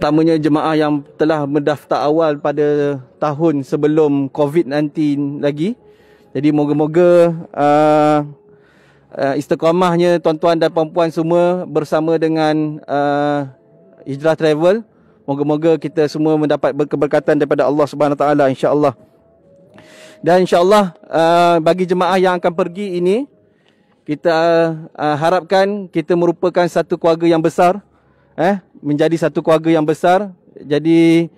terutamanya jemaah yang telah mendaftar awal pada tahun sebelum COVID-19 lagi. Jadi moga-moga istiqamahnya tuan-tuan dan puan-puan semua bersama dengan Hijrah Travel. Moga-moga kita semua mendapat keberkatan daripada Allah Subhanahu Wa Taala, insya-Allah. Dan insya-Allah bagi jemaah yang akan pergi ini, kita harapkan kita merupakan satu keluarga yang besar, menjadi satu keluarga yang besar. Jadi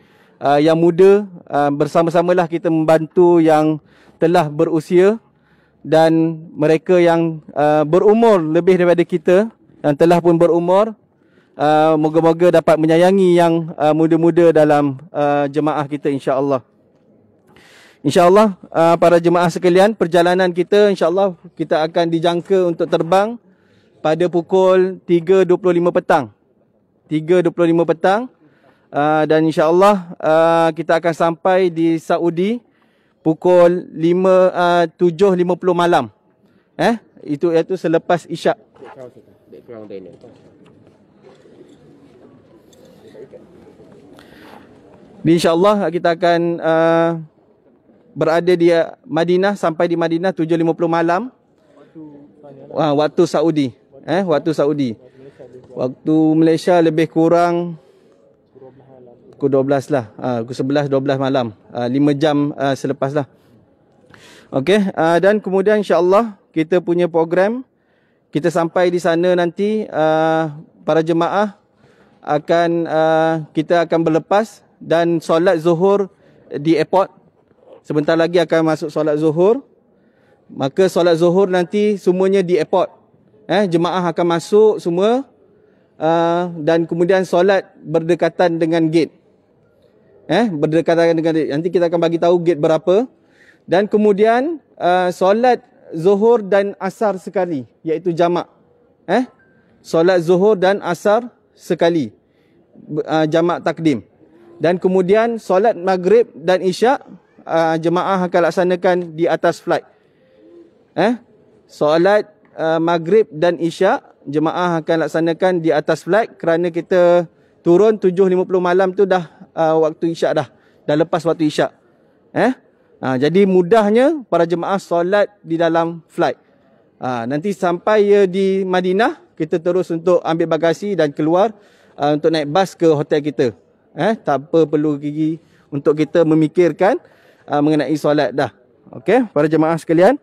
yang muda, bersama-samalah kita membantu yang telah berusia, dan mereka yang berumur lebih daripada kita, yang telah pun berumur, moga-moga dapat menyayangi yang muda-muda dalam jemaah kita, insya-Allah. InsyaAllah para jemaah sekalian, perjalanan kita insyaAllah kita akan dijangka untuk terbang pada pukul 3.25 petang. 3.25 petang. Dan insyaAllah kita akan sampai di Saudi pukul 7.50 malam. Itu selepas Isyak. InsyaAllah kita akan berada di Madinah, sampai di Madinah 7.50 malam waktu Saudi. Waktu Saudi. Waktu Malaysia lebih kurang pukul 12 lah. Pukul 11 12 malam. 5 jam selepas lah. Okey, dan kemudian insya-Allah kita punya program, kita sampai di sana nanti para jemaah kita akan berlepas dan solat Zuhur di airport. Sebentar lagi akan masuk solat Zuhur. Maka solat Zuhur nanti semuanya di airport. Jemaah akan masuk semua, dan kemudian solat berdekatan dengan gate. Berdekatan dengan gate. Nanti kita akan bagi tahu gate berapa. Dan kemudian solat Zuhur dan Asar sekali, iaitu jamak. Solat Zuhur dan Asar sekali, jamak takdim. Dan kemudian solat Maghrib dan Isyak, jemaah akan laksanakan di atas flight. Solat Maghrib dan Isyak, jemaah akan laksanakan di atas flight, kerana kita turun 7.50 malam tu dah waktu Isyak dah lepas waktu Isyak. Jadi mudahnya para jemaah solat di dalam flight. Nanti sampai di Madinah, kita terus untuk ambil bagasi dan keluar untuk naik bas ke hotel kita. Tak apa perlu gigi untuk kita memikirkan mengenai solat dah. Okey, para jemaah sekalian.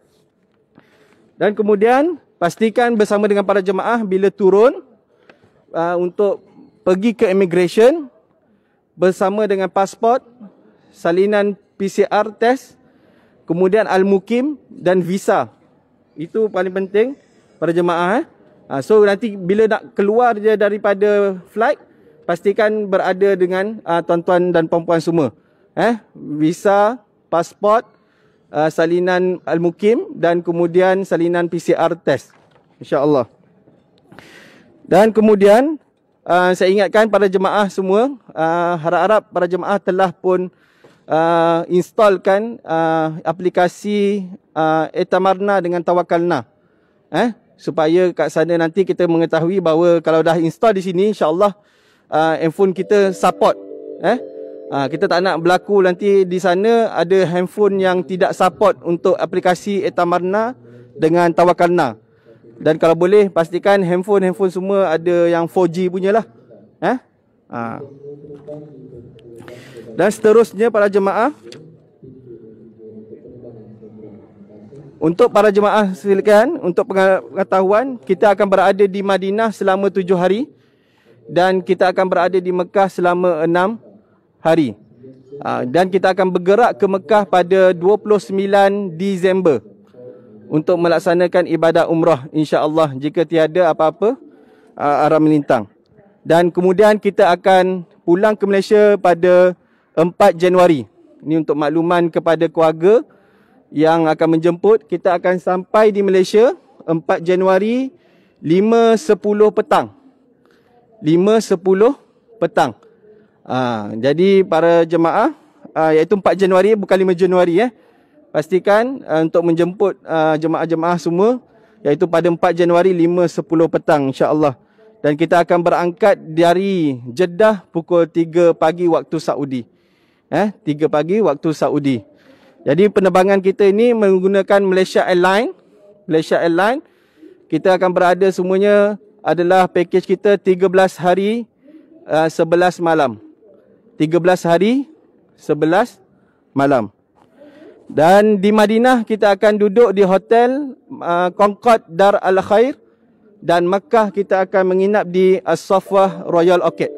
Dan kemudian pastikan bersama dengan para jemaah bila turun untuk pergi ke immigration bersama dengan pasport, salinan PCR test, kemudian Al-Mukim dan visa. Itu paling penting para jemaah. So nanti bila nak keluar je daripada flight, pastikan berada dengan tuan-tuan dan puan-puan semua. Visa, pasport, salinan Al-Mukim dan kemudian salinan PCR test, insya-Allah. Dan kemudian saya ingatkan para jemaah semua, harap-harap para jemaah telah pun instalkan aplikasi Etamarna dengan Tawakalna, supaya kat sana nanti kita mengetahui bahawa kalau dah install di sini, insya-Allah handphone kita support. Kita tak nak berlaku nanti di sana ada handphone yang tidak support untuk aplikasi Etamarna dengan Tawakalna. Dan kalau boleh pastikan handphone semua ada yang 4G punyalah. Dan seterusnya para jemaah, untuk para jemaah sekalian, untuk pengetahuan, kita akan berada di Madinah selama 7 hari dan kita akan berada di Mekah selama 6 hari. Dan kita akan bergerak ke Mekah pada 29 Disember untuk melaksanakan ibadat umrah, insya-Allah, jika tiada apa-apa arah melintang. Dan kemudian kita akan pulang ke Malaysia pada 4 Januari. Ini untuk makluman kepada keluarga yang akan menjemput. Kita akan sampai di Malaysia 4 Januari 5.10 petang. 5.10 petang. Jadi para jemaah, iaitu 4 Januari bukan 5 Januari pastikan untuk menjemput jemaah-jemaah semua, iaitu pada 4 Januari 5.10 petang, insya-Allah. dan kita akan berangkat dari Jeddah pukul 3 pagi waktu Saudi. 3 pagi waktu Saudi. Jadi penerbangan kita ini menggunakan Malaysia Airlines. Malaysia Airlines. Kita akan berada semuanya adalah package kita 13 hari 11 malam. 13 hari 11 malam. Dan di Madinah kita akan duduk di hotel Concord Dar Al Khair, dan Mekah kita akan menginap di As-Safwah Royal Orchid.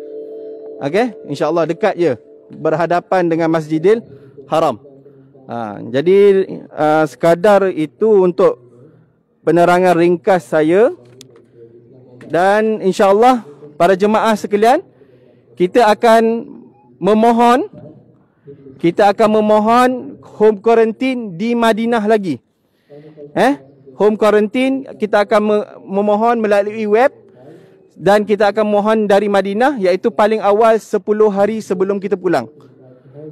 Okey, insya-Allah dekat je, berhadapan dengan Masjidil Haram. Jadi sekadar itu untuk penerangan ringkas saya. Dan insya-Allah para jemaah sekalian, kita akan memohon home quarantine di Madinah lagi. Home quarantine kita akan memohon melalui web, dan kita akan mohon dari Madinah, iaitu paling awal 10 hari sebelum kita pulang.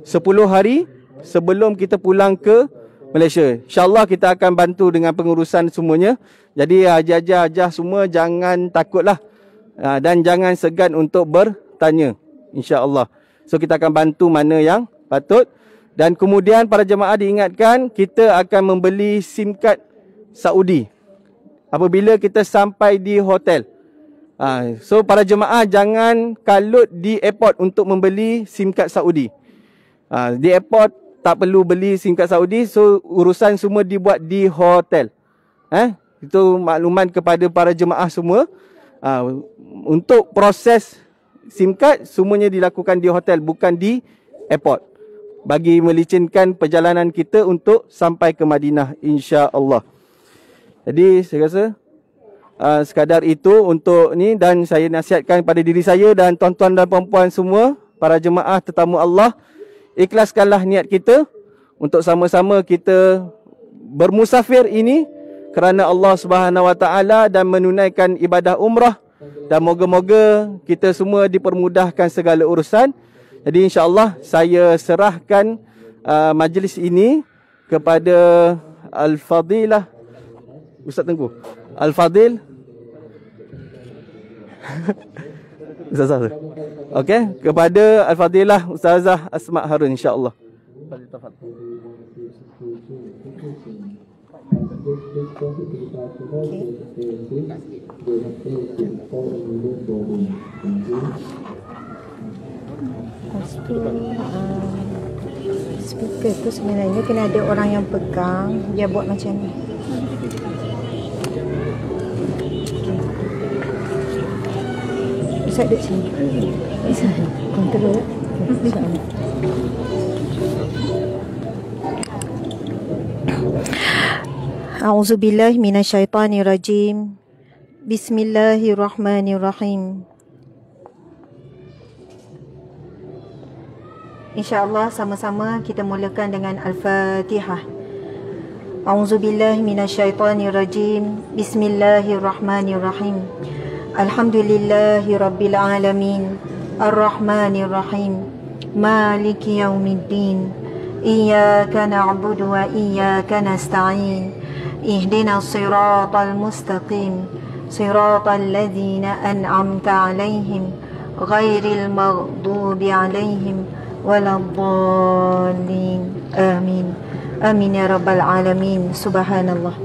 10 hari sebelum kita pulang ke Malaysia. InsyaAllah kita akan bantu dengan pengurusan semuanya. Jadi hajah-hajah semua jangan takutlah, dan jangan segan untuk bertanya, insya-Allah. So kita akan bantu mana yang patut. Dan kemudian para jemaah diingatkan, kita akan membeli SIM card Saudi apabila kita sampai di hotel. So para jemaah jangan kalut di airport untuk membeli SIM card Saudi. Di airport tak perlu beli SIM card Saudi. So urusan semua dibuat di hotel. Itu makluman kepada para jemaah semua. Untuk proses SIM card semuanya dilakukan di hotel, bukan di airport, bagi melicinkan perjalanan kita untuk sampai ke Madinah, insya-Allah. Jadi saya rasa sekadar itu untuk ni, dan saya nasihatkan pada diri saya dan tuan-tuan dan puan-puan semua, para jemaah tetamu Allah, ikhlaskanlah niat kita untuk sama-sama kita bermusafir ini kerana Allah Subhanahu Wa Taala dan menunaikan ibadah umrah, dan moga-moga kita semua dipermudahkan segala urusan. Jadi insya-Allah saya serahkan majlis ini kepada Al-Fadilah Ustaz Tengku. Al-Fadil Ustazah. Okey, kepada Al-Fadilah Ustazah Asma Harun, insya-Allah. Lepas tu speaker tu sebenarnya kena ada orang yang pegang, dia buat macam ni. Ustaz duduk sini. Ustaz kontrol. A'udzubillahi minasyaitonirrajim. Bismillahirrahmanirrahim. InsyaAllah sama-sama kita mulakan dengan Al-Fatihah. A'udzubillahi minasyaitonirrajim. Bismillahirrahmanirrahim. Alhamdulillahi rabbil alamin. Ar-Rahmanirrahim. Maliki yaumiddin. Iyyaka na'budu wa iyyaka nasta'in. Ihdinas siratal mustaqim. Siratal ladzina an'amta 'alaihim ghairil maghdubi 'alaihim waladdallin. Amin. Amin ya rabbal alamin. Subhanallah.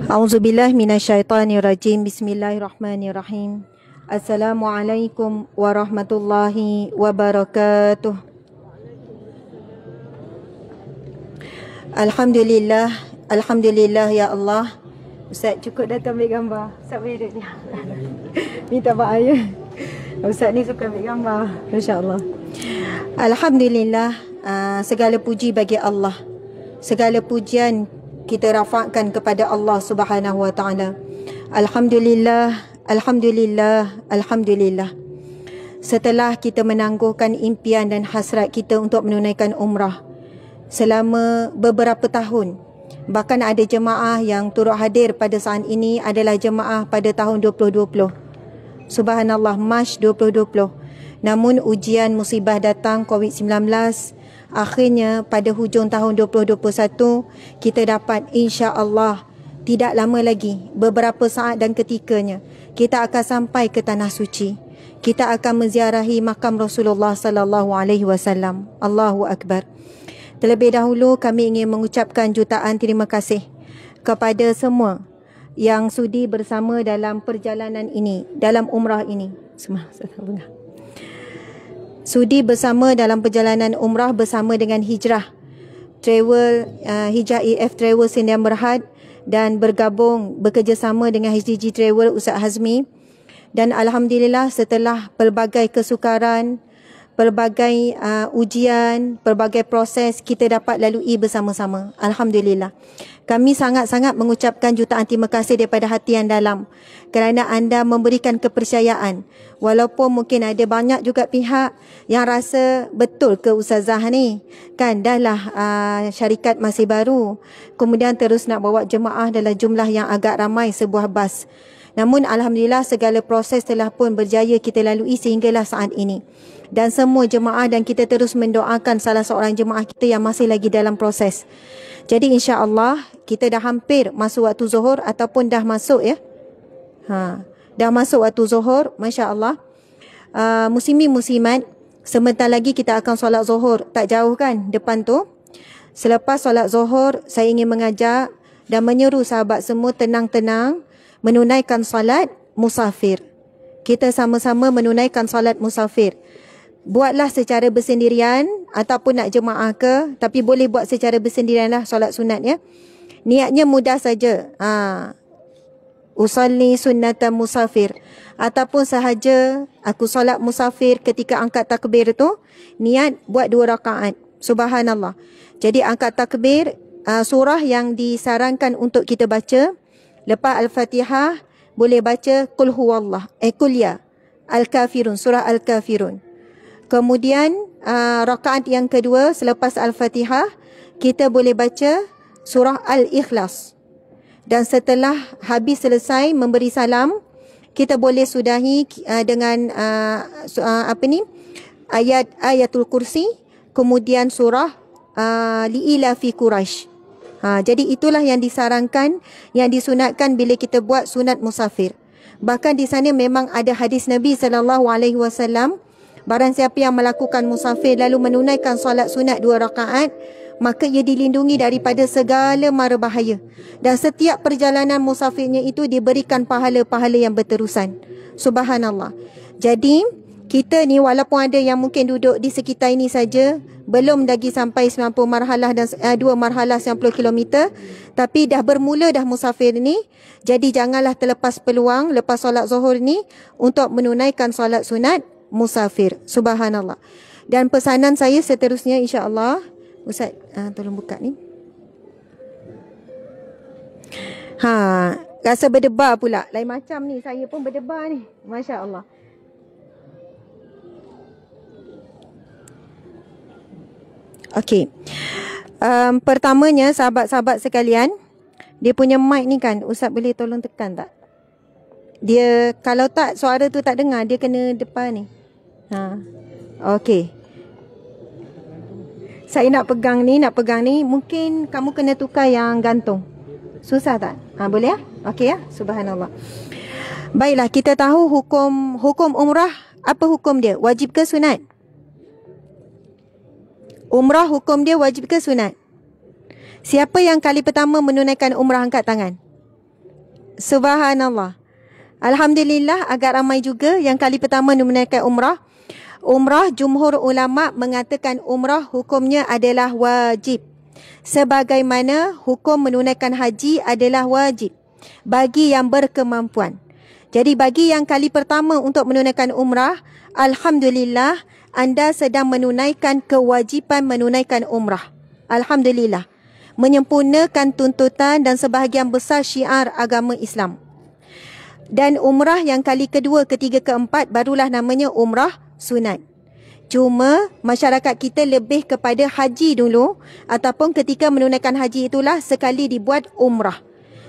A'udzubillahi minasyaitonirrajim. Bismillahirrahmanirrahim. Assalamualaikum warahmatullahi wabarakatuh. Alhamdulillah, alhamdulillah ya Allah. Ustaz cukup datang ambil gambar. Ustaz boleh duduk dia. Minta maaf ya. Ustaz ni suka ambil gambar. Masya-Allah. Alhamdulillah, segala puji bagi Allah. Segala pujian kita rafakkan kepada Allah Subhanahu Wa Taala. Alhamdulillah, alhamdulillah, alhamdulillah. Setelah kita menangguhkan impian dan hasrat kita untuk menunaikan umrah selama beberapa tahun, bahkan ada jemaah yang turut hadir pada saat ini adalah jemaah pada tahun 2020. Subhanallah, Mac 2020. Namun ujian musibah datang COVID-19. Akhirnya pada hujung tahun 2021 kita dapat insya-Allah tidak lama lagi, beberapa saat dan ketikanya, kita akan sampai ke tanah suci. Kita akan menziarahi makam Rasulullah sallallahu alaihi wasallam. Allahu akbar. Terlebih dahulu kami ingin mengucapkan jutaan terima kasih kepada semua yang sudi bersama dalam perjalanan ini, dalam umrah ini. Sudi bersama dalam perjalanan umrah bersama dengan Hijrah Travel, Hijrah EF Travel Sdn Bhd, dan bergabung bekerjasama dengan HDG Travel Ustaz Hazmi. Dan alhamdulillah setelah pelbagai kesukaran, pelbagai ujian, pelbagai proses, kita dapat lalui bersama-sama. Alhamdulillah. Kami sangat-sangat mengucapkan jutaan terima kasih daripada hati yang dalam kerana anda memberikan kepercayaan. Walaupun mungkin ada banyak juga pihak yang rasa betul ke Ustazah ni, kan dah lah syarikat masih baru, kemudian terus nak bawa jemaah dalam jumlah yang agak ramai sebuah bas. Namun alhamdulillah segala proses telah pun berjaya kita lalui sehinggalah saat ini. Dan semua jemaah, dan kita terus mendoakan salah seorang jemaah kita yang masih lagi dalam proses. Jadi insya-Allah kita dah hampir masuk waktu zuhur ataupun dah masuk ya. Dah masuk waktu zuhur, masya-Allah. Muslimin muslimat, sebentar lagi kita akan solat zuhur. Tak jauh kan depan tu. Selepas solat zuhur, saya ingin mengajak dan menyeru sahabat semua tenang-tenang menunaikan solat musafir. Kita sama-sama menunaikan solat musafir. Buatlah secara bersendirian ataupun nak jemaah ke, tapi boleh buat secara bersendirian lah solat sunat ya. Niatnya mudah saja. Usalli sunnatan musafir, ataupun sahaja aku solat musafir ketika angkat takbir tu, niat buat 2 rakaat. Subhanallah. Jadi angkat takbir, surah yang disarankan untuk kita baca lepas Al-Fatihah, boleh baca Qul huwallah, Qul ya, Al-Kafirun, surah Al-Kafirun. Kemudian rakaat yang kedua selepas Al-Fatihah, kita boleh baca surah Al-Ikhlas. Dan setelah habis selesai memberi salam, kita boleh sudahi dengan ayatul kursi, kemudian surah Li'ila fi Quraisy. Jadi itulah yang disarankan, yang disunatkan bila kita buat sunat musafir. Bahkan di sana memang ada hadis Nabi SAW, barang siapa yang melakukan musafir lalu menunaikan solat sunat 2 rakaat, maka ia dilindungi daripada segala mara bahaya. Dan setiap perjalanan musafirnya itu diberikan pahala-pahala yang berterusan. Subhanallah. Jadi kita ni walaupun ada yang mungkin duduk di sekitar ini saja, belum lagi sampai 90 marhalah dan 2 marhalah 90 km, tapi dah bermula dah musafir ni. Jadi janganlah terlepas peluang lepas solat zuhur ni untuk menunaikan solat sunat musafir. Subhanallah. Dan pesanan saya seterusnya insya-Allah, Ustaz tolong buka ni. Rasa berdebar pula. Lain macam ni, saya pun berdebar ni. Masya-Allah. Okey. Pertamanya sahabat-sahabat sekalian, dia punya mic ni kan, Ustaz boleh tolong tekan tak? Dia kalau tak suara tu tak dengar, dia kena depan ni. Okey. Saya nak pegang ni, mungkin kamu kena tukar yang gantung. Susah tak? Boleh ya? Okey ya? Subhanallah. Baiklah, kita tahu hukum umrah. Apa hukum dia? Wajib ke sunat? Umrah hukum dia wajib ke sunat? Siapa yang kali pertama menunaikan umrah, angkat tangan. Subhanallah. Alhamdulillah, agak ramai juga yang kali pertama menunaikan umrah. Umrah, jumhur ulama mengatakan umrah hukumnya adalah wajib. Sebagaimana hukum menunaikan haji adalah wajib bagi yang berkemampuan. Jadi bagi yang kali pertama untuk menunaikan umrah, alhamdulillah, anda sedang menunaikan kewajipan menunaikan umrah. Alhamdulillah. Menyempurnakan tuntutan dan sebahagian besar syiar agama Islam. Dan umrah yang kali kedua, ketiga, keempat barulah namanya umrah sunat. Cuma masyarakat kita lebih kepada haji dulu, ataupun ketika menunaikan haji itulah sekali dibuat umrah.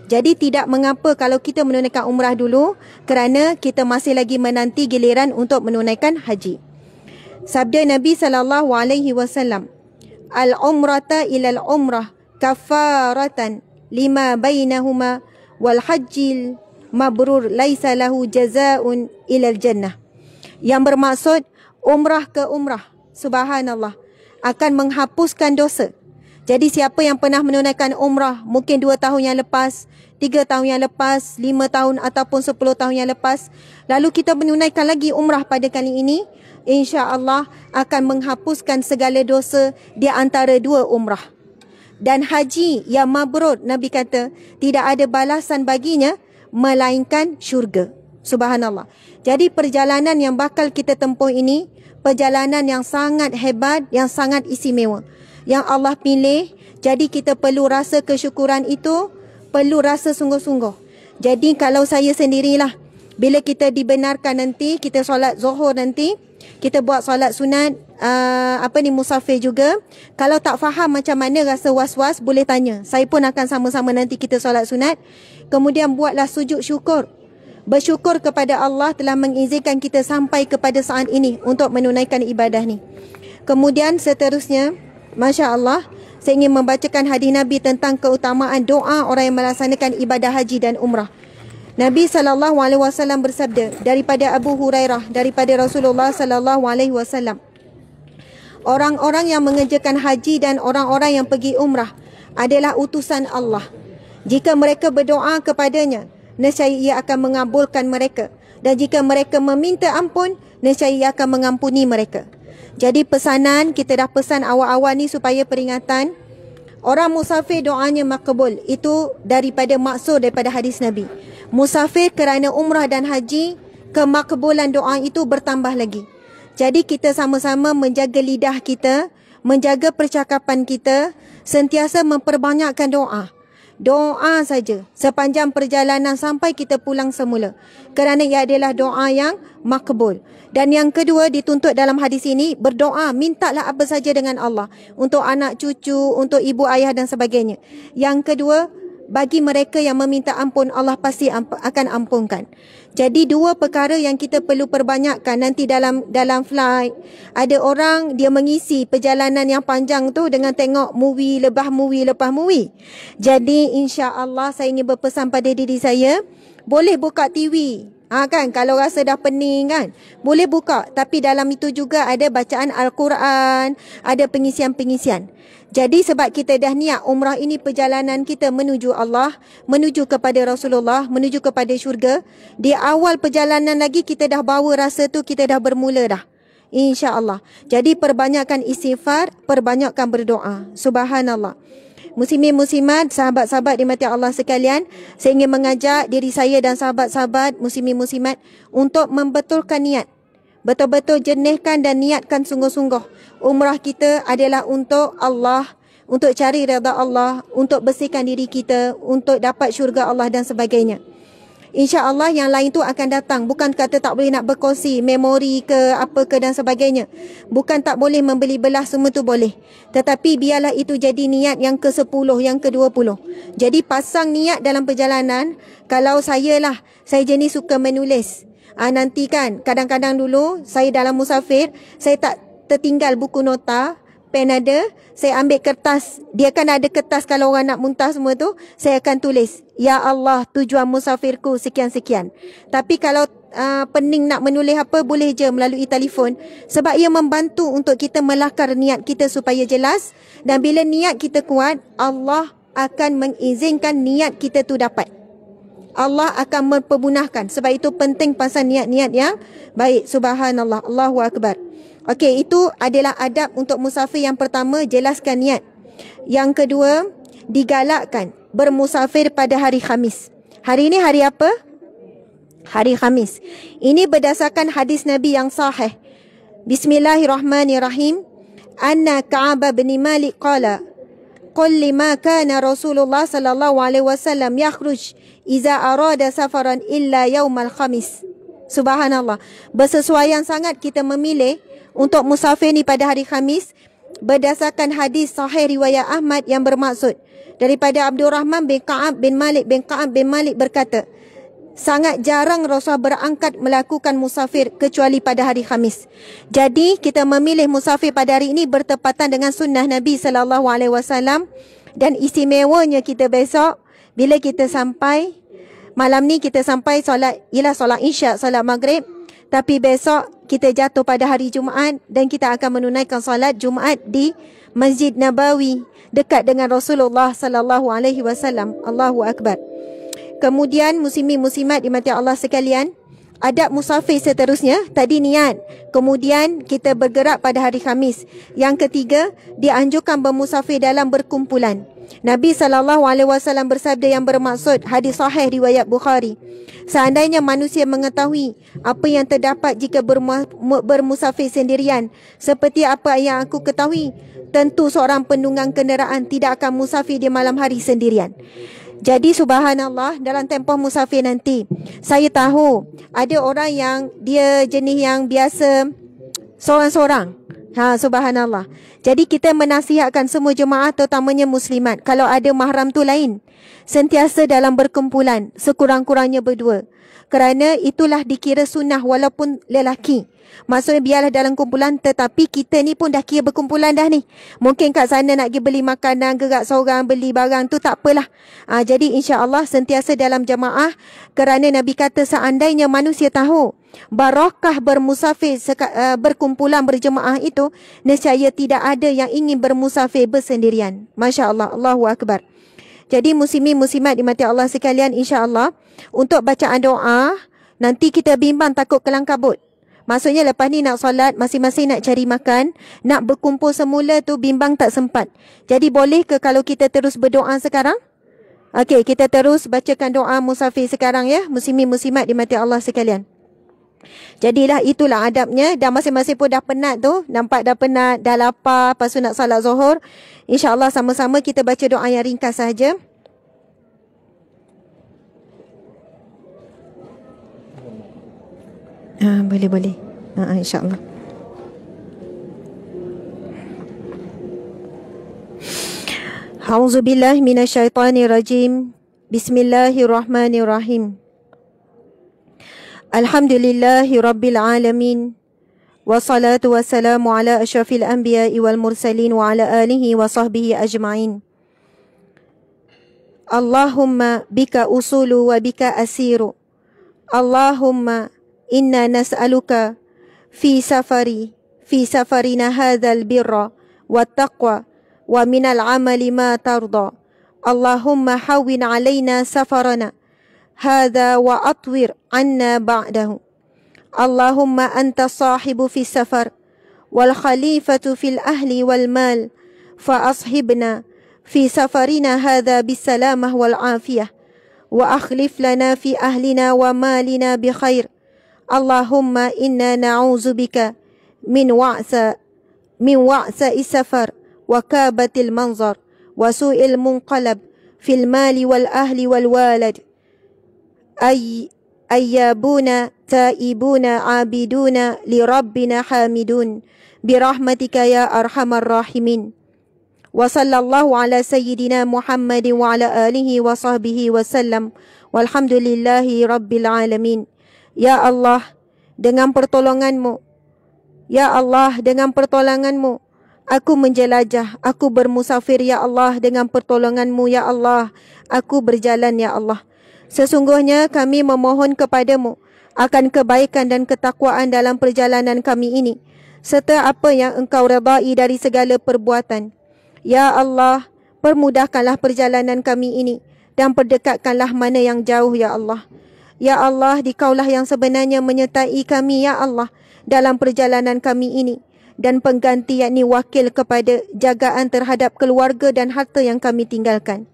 Jadi tidak mengapa kalau kita menunaikan umrah dulu, kerana kita masih lagi menanti giliran untuk menunaikan haji. Sabda Nabi SAW, al-umrata ilal umrah kafaratan lima bainahuma wal hajjil mabrur laisa lahu jazaa'un ilal jannah. Yang bermaksud umrah ke umrah, subhanallah, akan menghapuskan dosa. Jadi siapa yang pernah menunaikan umrah mungkin 2 tahun yang lepas, 3 tahun yang lepas, 5 tahun ataupun 10 tahun yang lepas, lalu kita menunaikan lagi umrah pada kali ini, insya-Allah akan menghapuskan segala dosa di antara 2 umrah. Dan haji yang mabrur, Nabi kata tidak ada balasan baginya melainkan syurga. Subhanallah. Jadi perjalanan yang bakal kita tempuh ini perjalanan yang sangat hebat, yang sangat istimewa, yang Allah pilih. Jadi kita perlu rasa kesyukuran itu, perlu rasa sungguh-sungguh. Jadi kalau saya sendirilah, bila kita dibenarkan nanti, kita solat zuhur nanti, kita buat solat sunat musafir juga. Kalau tak faham macam mana, rasa was-was, boleh tanya. Saya pun akan sama-sama nanti kita solat sunat. Kemudian buatlah sujud syukur. Bersyukur kepada Allah telah mengizinkan kita sampai kepada saat ini untuk menunaikan ibadah ni. Kemudian seterusnya, Masya Allah, saya ingin membacakan hadis Nabi tentang keutamaan doa orang yang melaksanakan ibadah haji dan umrah. Nabi SAW bersabda daripada Abu Hurairah, daripada Rasulullah SAW, orang-orang yang mengerjakan haji dan orang-orang yang pergi umrah adalah utusan Allah. Jika mereka berdoa kepadanya, nescaya ia akan mengabulkan mereka. Dan jika mereka meminta ampun, nescaya ia akan mengampuni mereka. Jadi pesanan, kita dah pesan awal-awal ni supaya peringatan. Orang musafir doanya makbul. Itu daripada maksud daripada hadis Nabi. Musafir kerana umrah dan haji, kemakbulan doa itu bertambah lagi. Jadi kita sama-sama menjaga lidah kita, menjaga percakapan kita, sentiasa memperbanyakkan doa. Doa saja sepanjang perjalanan sampai kita pulang semula. Kerana ia adalah doa yang makbul. Dan yang kedua dituntut dalam hadis ini, berdoa, mintalah apa saja dengan Allah. Untuk anak cucu, untuk ibu ayah dan sebagainya. Yang kedua, bagi mereka yang meminta ampun, Allah pasti akan ampunkan. Jadi 2 perkara yang kita perlu perbanyakkan nanti dalam flight. Ada orang dia mengisi perjalanan yang panjang tu dengan tengok movie lepas movie. Jadi insya-Allah saya ingin berpesan pada diri saya, boleh buka TV. Kan kalau rasa dah pening kan, boleh buka, tapi dalam itu juga ada bacaan Al-Quran, ada pengisian-pengisian. Jadi sebab kita dah niat umrah ini perjalanan kita menuju Allah, menuju kepada Rasulullah, menuju kepada syurga. Di awal perjalanan lagi kita dah bawa rasa tu, kita dah bermula dah. InsyaAllah. Jadi perbanyakkan istighfar, perbanyakkan berdoa. Subhanallah. Muslimin muslimat, sahabat-sahabat dimati Allah sekalian, saya ingin mengajak diri saya dan sahabat-sahabat muslimin muslimat untuk membetulkan niat. Betul-betul jernihkan dan niatkan sungguh-sungguh. Umrah kita adalah untuk Allah, untuk cari redha Allah, untuk bersihkan diri kita, untuk dapat syurga Allah dan sebagainya. InsyaAllah yang lain tu akan datang. Bukan kata tak boleh nak berkongsi memori ke apa ke dan sebagainya. Bukan tak boleh membeli belah, semua tu boleh. Tetapi biarlah itu jadi niat yang ke-10, yang ke-20. Jadi pasang niat dalam perjalanan. Kalau saya jenis suka menulis. Nanti kan kadang-kadang dulu saya dalam musafir, saya tak tertinggal buku nota. Pen ada, saya ambil kertas. Dia kan ada kertas kalau orang nak muntah semua tu, saya akan tulis, Ya Allah, tujuan musafirku sekian-sekian. Tapi kalau pening nak menulis apa, boleh je melalui telefon. Sebab ia membantu untuk kita melakar niat kita supaya jelas. Dan bila niat kita kuat, Allah akan mengizinkan niat kita tu dapat. Allah akan mempermudahkan. Sebab itu penting pasal niat-niat yang baik. Subhanallah, Allahu Akbar. Okey, itu adalah adab untuk musafir. Yang pertama, jelaskan niat. Yang kedua, digalakkan bermusafir pada hari Khamis. Hari ini hari apa? Hari Khamis. Ini berdasarkan hadis Nabi yang sahih. Bismillahirrahmanirrahim. Anna Ka'ab bin Malik qala, qul lima kana Rasulullah sallallahu alaihi wasallam yakhruj iza arada safaran illa yaumal Khamis. Subhanallah. Bersesuaian sangat kita memilih untuk musafir ni pada hari Khamis berdasarkan hadis sahih riwayat Ahmad yang bermaksud daripada Abdurrahman bin Ka'ab bin Malik berkata, sangat jarang Rasulullah berangkat melakukan musafir kecuali pada hari Khamis. Jadi kita memilih musafir pada hari ini bertepatan dengan sunnah Nabi SAW. Dan istimewanya kita besok Bila kita sampai, malam ni kita sampai solat, ialah solat isyak, solat maghrib. Tapi besok kita jatuh pada hari Jumaat dan kita akan menunaikan solat Jumaat di Masjid Nabawi dekat dengan Rasulullah sallallahu alaihi wasallam. Allahu akbar. Kemudian muslimin muslimat dimati Allah sekalian, adab musafir seterusnya tadi niat. Kemudian kita bergerak pada hari Khamis. Yang ketiga, dianjurkan bermusafir dalam berkumpulan. Nabi SAW bersabda yang bermaksud hadis sahih riwayat Bukhari. Seandainya manusia mengetahui apa yang terdapat jika bermusafir sendirian, seperti apa yang aku ketahui, tentu seorang penunggang kenderaan tidak akan musafir di malam hari sendirian. Jadi subhanallah, dalam tempoh musafir nanti, saya tahu ada orang yang dia jenis yang biasa seorang-seorang. Subhanallah. Jadi kita menasihatkan semua jemaah, terutamanya muslimat, kalau ada mahram tu lain, sentiasa dalam berkumpulan, sekurang-kurangnya berdua. Kerana itulah dikira sunnah walaupun lelaki. Maksudnya biarlah dalam kumpulan, tetapi kita ni pun dah kira berkumpulan dah ni. Mungkin kat sana nak pergi beli makanan, gerak seorang beli barang tu, tak apalah. Jadi insya-Allah sentiasa dalam jemaah, kerana Nabi kata seandainya manusia tahu barakah bermusafir berkumpulan berjemaah itu, nescaya tidak ada yang ingin bermusafir bersendirian. Masya-Allah, Allahu akbar. Jadi muslimin muslimat dimati Allah sekalian, insya-Allah untuk bacaan doa nanti kita bimbang takut kelang kabut. Maksudnya lepas ni nak solat, masing-masing nak cari makan, nak berkumpul semula tu bimbang tak sempat. Jadi boleh ke kalau kita terus berdoa sekarang? Okey, kita terus bacakan doa musafir sekarang ya, muslimin muslimat dimati Allah sekalian. Jadilah itulah adabnya, dan masing-masing pun dah penat tu, nampak dah penat, dah lapar, lepas tu nak salat Zuhur. InsyaAllah sama-sama kita baca doa yang ringkas saja. Boleh. InsyaAllah. A'udzubillahi minasyaitanirrajim. Bismillahirrahmanirrahim. Alhamdulillahi rabbil alamin. Wassalatu wassalamu ala asyrafil anbiya'i wal mursalin wa ala alihi wa sahbihi ajma'in. Allahumma bika usulu wa bika asiru. Allahumma inna nas'aluka fi safarina hadzal birra wa taqwa wa minal amali ma tarda. Allahumma hawwin alaina safarana hadza wa atwir anna ba'dahu. Allahumma anta sahibu fi safar wal khalifatu fil ahli wal mal fa ashibna fi safarina hadza bis salamah wal afiyah wa akhlif lana fi ahlina wa malina bi khair. Allahumma inna na'udzubika min wa'sa safar wa kabatil manzar wa su'il munqalab fil mali wal ahli wal walad. Ayyabuna taibuna abiduna li rabbina hamidun birahmatika ya arhamar rahimin. Wa sallallahu ala sayyidina Muhammadin wa ala alihi wa sahbihi wa sallam. Walhamdulillahi rabbil alamin. Ya Allah, dengan pertolongan-Mu, Ya Allah, dengan pertolongan-Mu, aku menjelajah, aku bermusafir ya Allah, dengan pertolongan-Mu ya Allah, aku berjalan ya Allah. Sesungguhnya kami memohon kepadamu akan kebaikan dan ketakwaan dalam perjalanan kami ini, serta apa yang Engkau redai dari segala perbuatan. Ya Allah, permudahkanlah perjalanan kami ini dan perdekatkanlah mana yang jauh ya Allah. Ya Allah, Dikaulah yang sebenarnya menyertai kami ya Allah dalam perjalanan kami ini, dan pengganti yakni wakil kepada jagaan terhadap keluarga dan harta yang kami tinggalkan.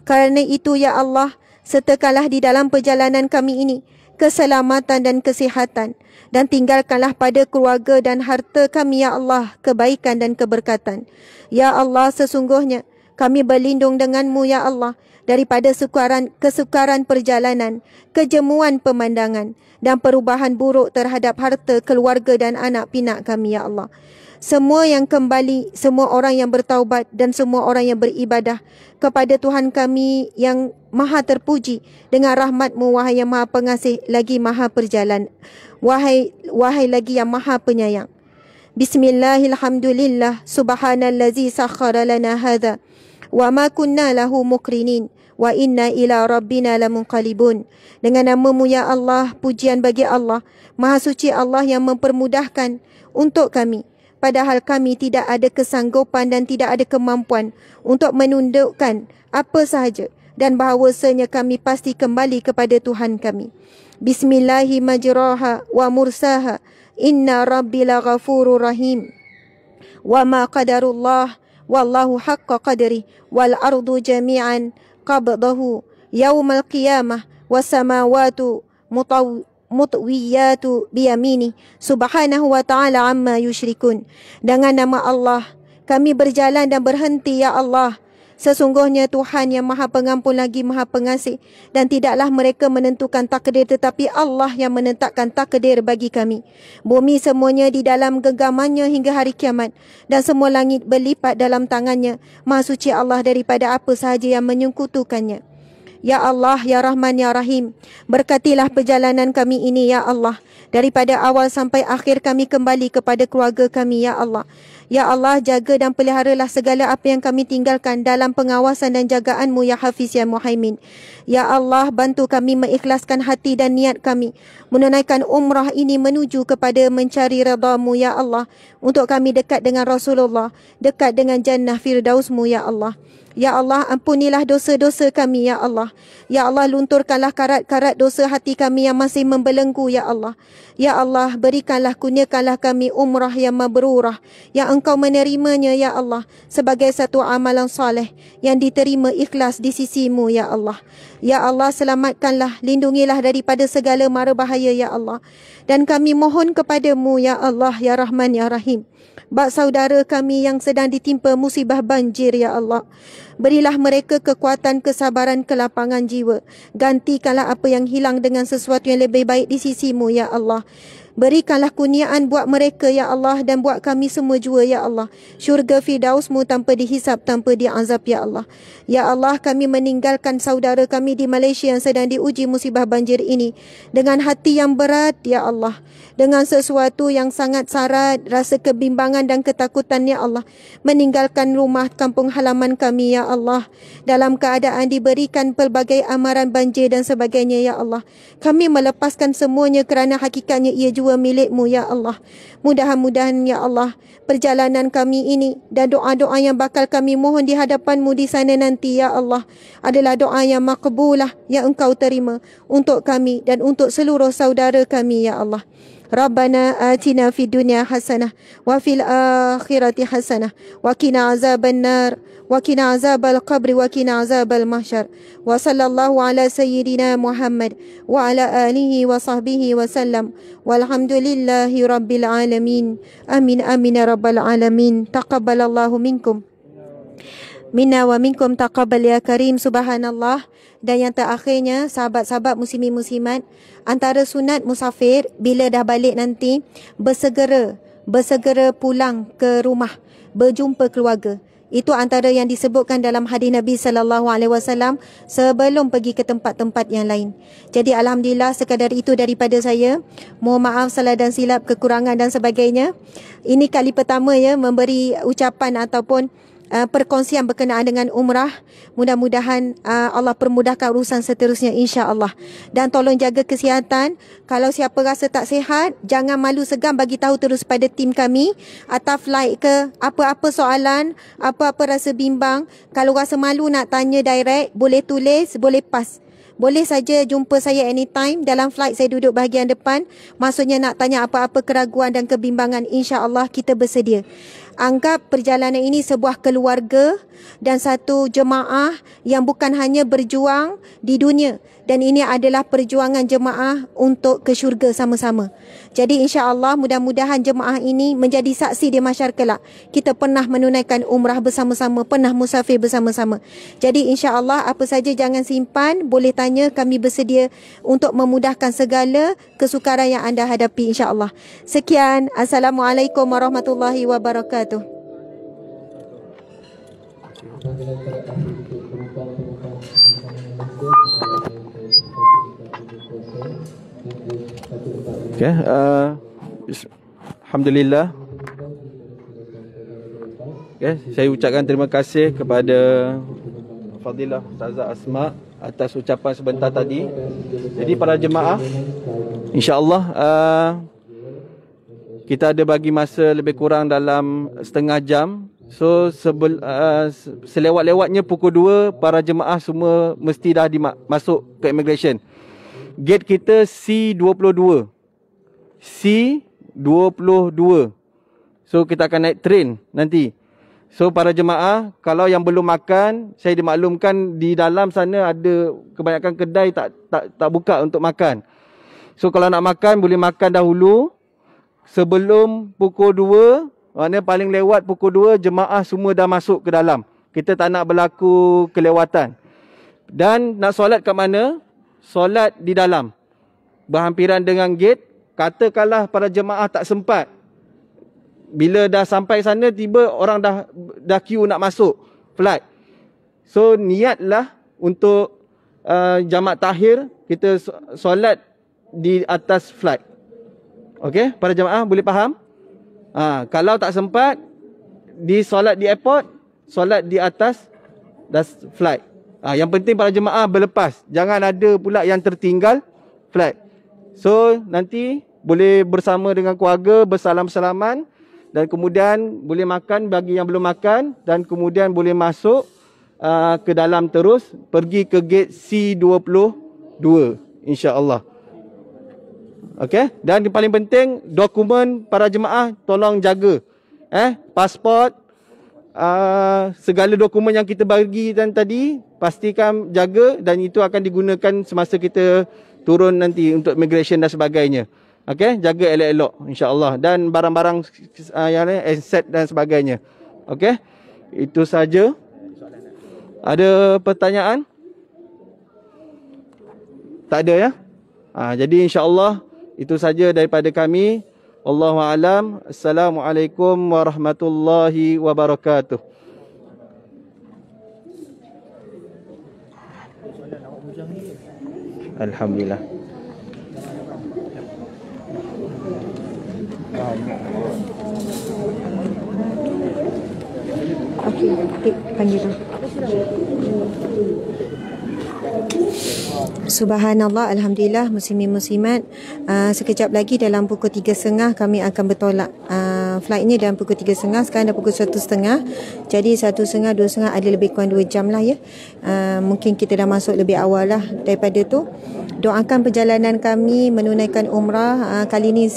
Kerana itu ya Allah, sertakanlah di dalam perjalanan kami ini keselamatan dan kesihatan, dan tinggalkanlah pada keluarga dan harta kami ya Allah kebaikan dan keberkatan. Ya Allah, sesungguhnya kami berlindung dengan-Mu ya Allah daripada kesukaran perjalanan, kejemuan pemandangan, dan perubahan buruk terhadap harta, keluarga dan anak pinak kami ya Allah. Semua yang kembali, semua orang yang bertaubat, dan semua orang yang beribadah kepada Tuhan kami yang maha terpuji dengan rahmat-Mu, wahai yang maha pengasih lagi maha perjalan, wahai lagi yang maha penyayang. Bismillahirrahmanirrahim. Subhanallazi sakhkhara lana hadza wa ma kunna lahu muqrinin wa inna ila rabbina lamunqalibun. Dengan nama-Mu ya Allah, pujian bagi Allah, Maha Suci Allah yang mempermudahkan untuk kami, padahal kami tidak ada kesanggupan dan tidak ada kemampuan untuk menundukkan apa sahaja, dan bahawasanya kami pasti kembali kepada Tuhan kami. Bismillahi majraha wa mursaha, inna rabbi laghafurur rahim. Wa ma qadarullah wallahu haqqa qadri, wal ardu jami'an qabdahu yaumal qiyamah, was samawatu mutwiyatu biyamini, subhanahu wa ta'ala amma yushrikun. Dengan nama Allah kami berjalan dan berhenti ya Allah. Sesungguhnya Tuhan yang Maha Pengampun lagi Maha Pengasih, dan tidaklah mereka menentukan takdir, tetapi Allah yang menetapkan takdir bagi kami. Bumi semuanya di dalam genggamannya hingga hari kiamat, dan semua langit berlipat dalam tangannya. Maha Suci Allah daripada apa sahaja yang menyekutukannya. Ya Allah, Ya Rahman, Ya Rahim, berkatilah perjalanan kami ini ya Allah. Daripada awal sampai akhir kami kembali kepada keluarga kami ya Allah. Ya Allah, jaga dan peliharalah segala apa yang kami tinggalkan dalam pengawasan dan jagaan-Mu ya Hafiz ya Muhaimin. Ya Allah, bantu kami mengikhlaskan hati dan niat kami menunaikan umrah ini menuju kepada mencari redha-Mu ya Allah, untuk kami dekat dengan Rasulullah, dekat dengan jannah firdaus-Mu ya Allah. Ya Allah, ampunilah dosa-dosa kami ya Allah. Ya Allah, lunturkanlah karat-karat dosa hati kami yang masih membelenggu ya Allah. Ya Allah, berikanlah, kurniakanlah kami umrah yang mabrurah, yang Engkau menerimanya ya Allah, sebagai satu amalan saleh yang diterima ikhlas di sisi-Mu ya Allah. Ya Allah, selamatkanlah, lindungilah daripada segala mara bahaya ya Allah. Dan kami mohon kepada-Mu ya Allah, Ya Rahman, Ya Rahim, bak saudara kami yang sedang ditimpa musibah banjir ya Allah. Berilah mereka kekuatan, kesabaran, kelapangan jiwa. Gantikanlah apa yang hilang dengan sesuatu yang lebih baik di sisi-Mu ya Allah. Berikanlah kurniaan buat mereka ya Allah, dan buat kami semua jua ya Allah. Syurga firdaus-Mu tanpa dihisap, tanpa diazab ya Allah. Ya Allah, kami meninggalkan saudara kami di Malaysia yang sedang diuji musibah banjir ini dengan hati yang berat ya Allah, dengan sesuatu yang sangat sarat, rasa kebimbangan dan ketakutan ya Allah. Meninggalkan rumah kampung halaman kami ya Allah, dalam keadaan diberikan pelbagai amaran banjir dan sebagainya ya Allah. Kami melepaskan semuanya kerana hakikatnya ia jua milik-Mu ya Allah. Mudah-mudahan ya Allah, perjalanan kami ini dan doa-doa yang bakal kami mohon di hadapan-Mu di sana nanti ya Allah adalah doa yang makbulah, yang Engkau terima untuk kami dan untuk seluruh saudara kami ya Allah. Rabbana atina fid dunya hasanah wa fil akhirati hasanah wa qina azaban nar wa qina azabal qabri wa qina azabal mahsyar. Wa sallallahu ala sayyidina Muhammad wa ala alihi wa sahbihi wa sallam. Walhamdulillahi rabbil alamin. Amin amin ya rabbal alamin. Taqabbalallahu minkum minna wa minkum, taqabbal ya karim. Subhanallah. Dan yang terakhirnya, sahabat-sahabat muslimin muslimat, antara sunat musafir bila dah balik nanti, bersegera pulang ke rumah, berjumpa keluarga. Itu antara yang disebutkan dalam hadis Nabi SAW sebelum pergi ke tempat-tempat yang lain. Jadi alhamdulillah, sekadar itu daripada saya. Mohon maaf salah dan silap, kekurangan dan sebagainya. Ini kali pertama ya memberi ucapan ataupun perkongsian berkenaan dengan umrah. Mudah-mudahan Allah permudahkan urusan seterusnya insya-Allah. Dan tolong jaga kesihatan. Kalau siapa rasa tak sihat, jangan malu segan bagi tahu terus pada tim kami atau flight ke, apa-apa soalan, apa-apa rasa bimbang. Kalau rasa malu nak tanya direct, boleh tulis, boleh pas. Boleh saja jumpa saya anytime. Dalam flight saya duduk bahagian depan. Maksudnya nak tanya apa-apa keraguan dan kebimbangan, insya-Allah kita bersedia. Anggap perjalanan ini sebuah keluarga dan satu jemaah yang bukan hanya berjuang di dunia, dan ini adalah perjuangan jemaah untuk ke syurga sama-sama. Jadi insya-Allah mudah-mudahan jemaah ini menjadi saksi di mahsyar kelak. Kita pernah menunaikan umrah bersama-sama, pernah musafir bersama-sama. Jadi insya-Allah apa saja jangan simpan, boleh tanya, kami bersedia untuk memudahkan segala kesukaran yang anda hadapi insya-Allah. Sekian, Assalamualaikum warahmatullahi wabarakatuh. Okay, alhamdulillah. Okay, saya ucapkan terima kasih kepada Fadilah Ustazah Asma atas ucapan sebentar tadi. Jadi para jemaah, insya-Allah kita ada bagi masa lebih kurang dalam setengah jam. So selewat-lewatnya pukul 2 para jemaah semua mesti dah masuk ke immigration. Gate kita C22. C22. So kita akan naik train nanti. So para jemaah, kalau yang belum makan, saya dimaklumkan di dalam sana ada kebanyakan kedai tak buka untuk makan. So kalau nak makan, boleh makan dahulu sebelum pukul 2. Maknanya paling lewat pukul 2 jemaah semua dah masuk ke dalam. Kita tak nak berlaku kelewatan. Dan nak solat kat mana? Solat di dalam, berhampiran dengan gate. Katakanlah para jemaah tak sempat, bila dah sampai sana, tiba orang dah queue nak masuk flight. So niatlah untuk jamak takhir, kita solat di atas flight. Okey, para jemaah boleh faham? Kalau tak sempat, solat di airport, solat di atas flight. Yang penting para jemaah berlepas, jangan ada pula yang tertinggal flight. So nanti boleh bersama dengan keluarga, bersalam-salaman, dan kemudian boleh makan bagi yang belum makan, dan kemudian boleh masuk ke dalam terus, pergi ke gate C22 insya-Allah. Okey, dan yang paling penting, dokumen para jemaah tolong jaga. Pasport, segala dokumen yang kita bagi tadi pastikan jaga, dan itu akan digunakan semasa kita turun nanti untuk immigration dan sebagainya. Okey, jaga elok-elok insya-Allah, dan barang-barang yang lain, aset dan sebagainya. Okey, itu saja. Ada pertanyaan? Tak ada ya? Jadi insya-Allah itu saja daripada kami. Wallahu a'lam. Assalamualaikum warahmatullahi wabarakatuh. Alhamdulillah. Okey, panggil. Subhanallah, Alhamdulillah, muslimin muslimat. Sekejap lagi dalam pukul 3.30 kami akan bertolak. Flightnya dalam pukul 3.30, sekarang dah pukul 1.30. Jadi 1.30, 2.30 ada lebih kurang 2 jam lah ya. Mungkin kita dah masuk lebih awal lah daripada tu. Doakan perjalanan kami menunaikan umrah. Kali ni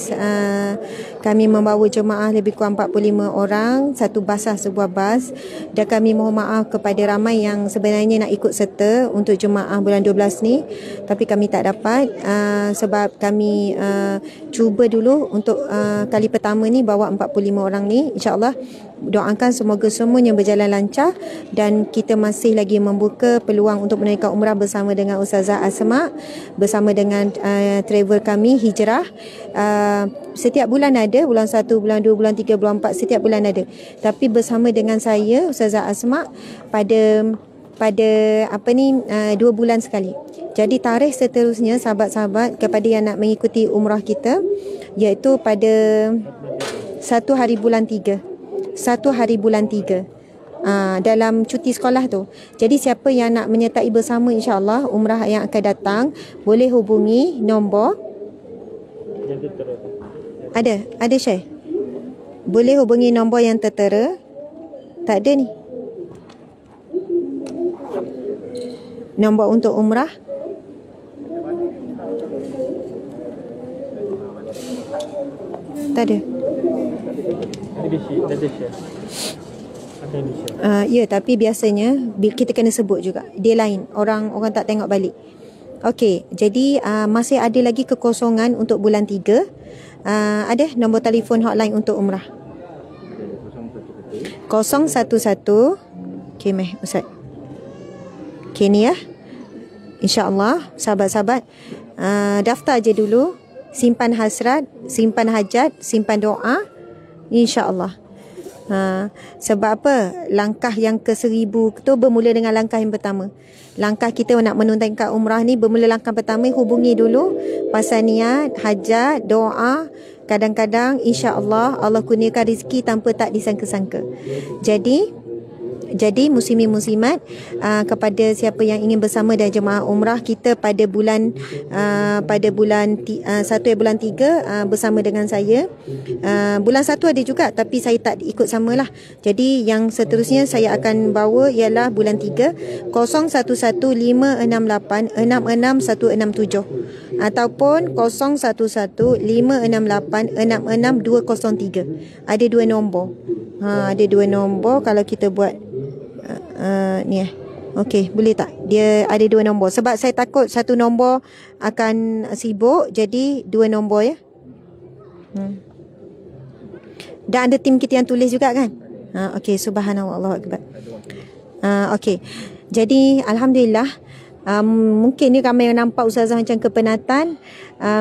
kami membawa jemaah lebih kurang 45 orang, satu basah sebuah bas, dan kami mohon maaf kepada ramai yang sebenarnya nak ikut serta untuk jemaah bulan 12 ni, tapi kami tak dapat sebab kami cuba dulu untuk kali pertama ni bawa 45 orang ni. InsyaAllah doakan semoga semuanya berjalan lancar, dan kita masih lagi membuka peluang untuk menunaikan umrah bersama dengan Ustazah Asma, bersama dengan travel kami Hijrah. Setiap bulan ada, bulan 1, bulan 2, bulan 3, bulan 4, setiap bulan ada. Tapi bersama dengan saya Ustazah Asma pada 2 bulan sekali. Jadi tarikh seterusnya sahabat-sahabat kepada yang nak mengikuti umrah kita, iaitu pada 1 hari bulan 3. 1 hari bulan 3. Dalam cuti sekolah tu. Jadi siapa yang nak menyertai bersama insya-Allah umrah yang akan datang, boleh hubungi nombor yang tertera. Ada Syekh. Boleh hubungi nombor yang tertera. Tak ada ni. Nombor untuk umrah. Tak ada. Ya, tapi biasanya kita kena sebut juga. Dia lain. Orang tak tengok balik. Okey, jadi masih ada lagi kekosongan untuk bulan 3. Ada nombor telefon hotline untuk umrah. 011. Okey, Ustaz. Okey ni ya. InsyaAllah sahabat-sahabat, daftar je dulu. Simpan hasrat, simpan hajat, simpan doa. InsyaAllah. Sebab apa? Langkah yang ke-1000 tu bermula dengan langkah yang pertama. Langkah kita nak menunaikan umrah ni bermula langkah pertama, hubungi dulu pasal niat, hajat, doa. Kadang-kadang insya-Allah Allah kurniakan rezeki tanpa tak disangka-sangka. Jadi Jadi muslimin-muslimat, kepada siapa yang ingin bersama dan jemaah umrah kita pada bulan 1 bulan 3 bersama dengan saya. Bulan 1 ada juga tapi saya tak ikut samalah. Jadi yang seterusnya saya akan bawa ialah bulan 3 0115686667 ataupun 011568666203. Ada 2 nombor. Ada 2 nombor kalau kita buat ni okey, boleh tak? Dia ada 2 nombor. Sebab saya takut satu nombor akan sibuk, jadi 2 nombor ya. Dan ada tim kita yang tulis juga kan? Okey, subhanallah, Allahu akbar. Okey. Jadi alhamdulillah, mungkin ni ramai yang nampak ustazah macam kepenatan.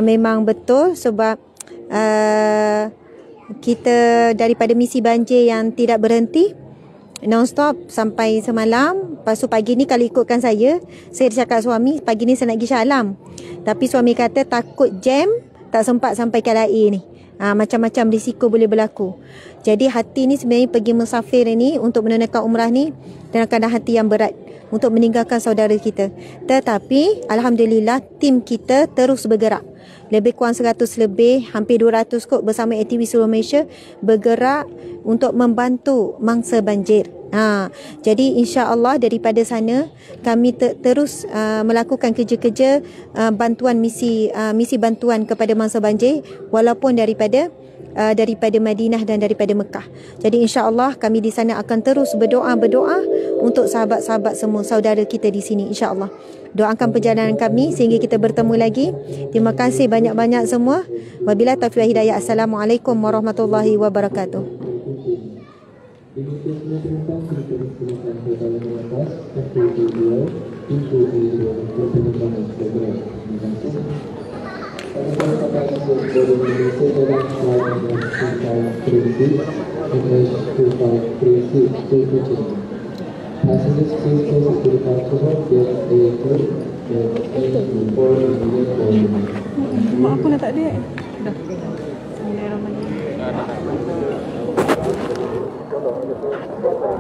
Memang betul sebab kita daripada misi banjir yang tidak berhenti non-stop sampai semalam. Lepas tu pagi ni kalau ikutkan saya cakap suami pagi ni saya nak pergi Shah Alam, tapi suami kata takut jam, tak sempat sampai KLIA ni. Macam-macam risiko boleh berlaku. Jadi hati ni sebenarnya pergi musafir ni untuk menunaikan umrah ni dalam keadaan hati yang berat untuk meninggalkan saudara kita. Tetapi alhamdulillah tim kita terus bergerak. Lebih kurang 100 lebih, hampir 200 kot bersama aktivis seluruh Malaysia bergerak untuk membantu mangsa banjir. Jadi insya-Allah daripada sana kami terus melakukan kerja-kerja bantuan misi bantuan kepada mangsa banjir walaupun daripada Madinah dan daripada Mekah. Jadi insya-Allah kami di sana akan terus berdoa untuk sahabat-sahabat semua, saudara kita di sini insya-Allah. Doakan perjalanan kami sehingga kita bertemu lagi. Terima kasih banyak-banyak semua. Wabillahi taufiq wal hidayah. Assalamualaikum warahmatullahi wabarakatuh. Mak aku nak tak ada. Dah. Bismillahirrahmanirrahim.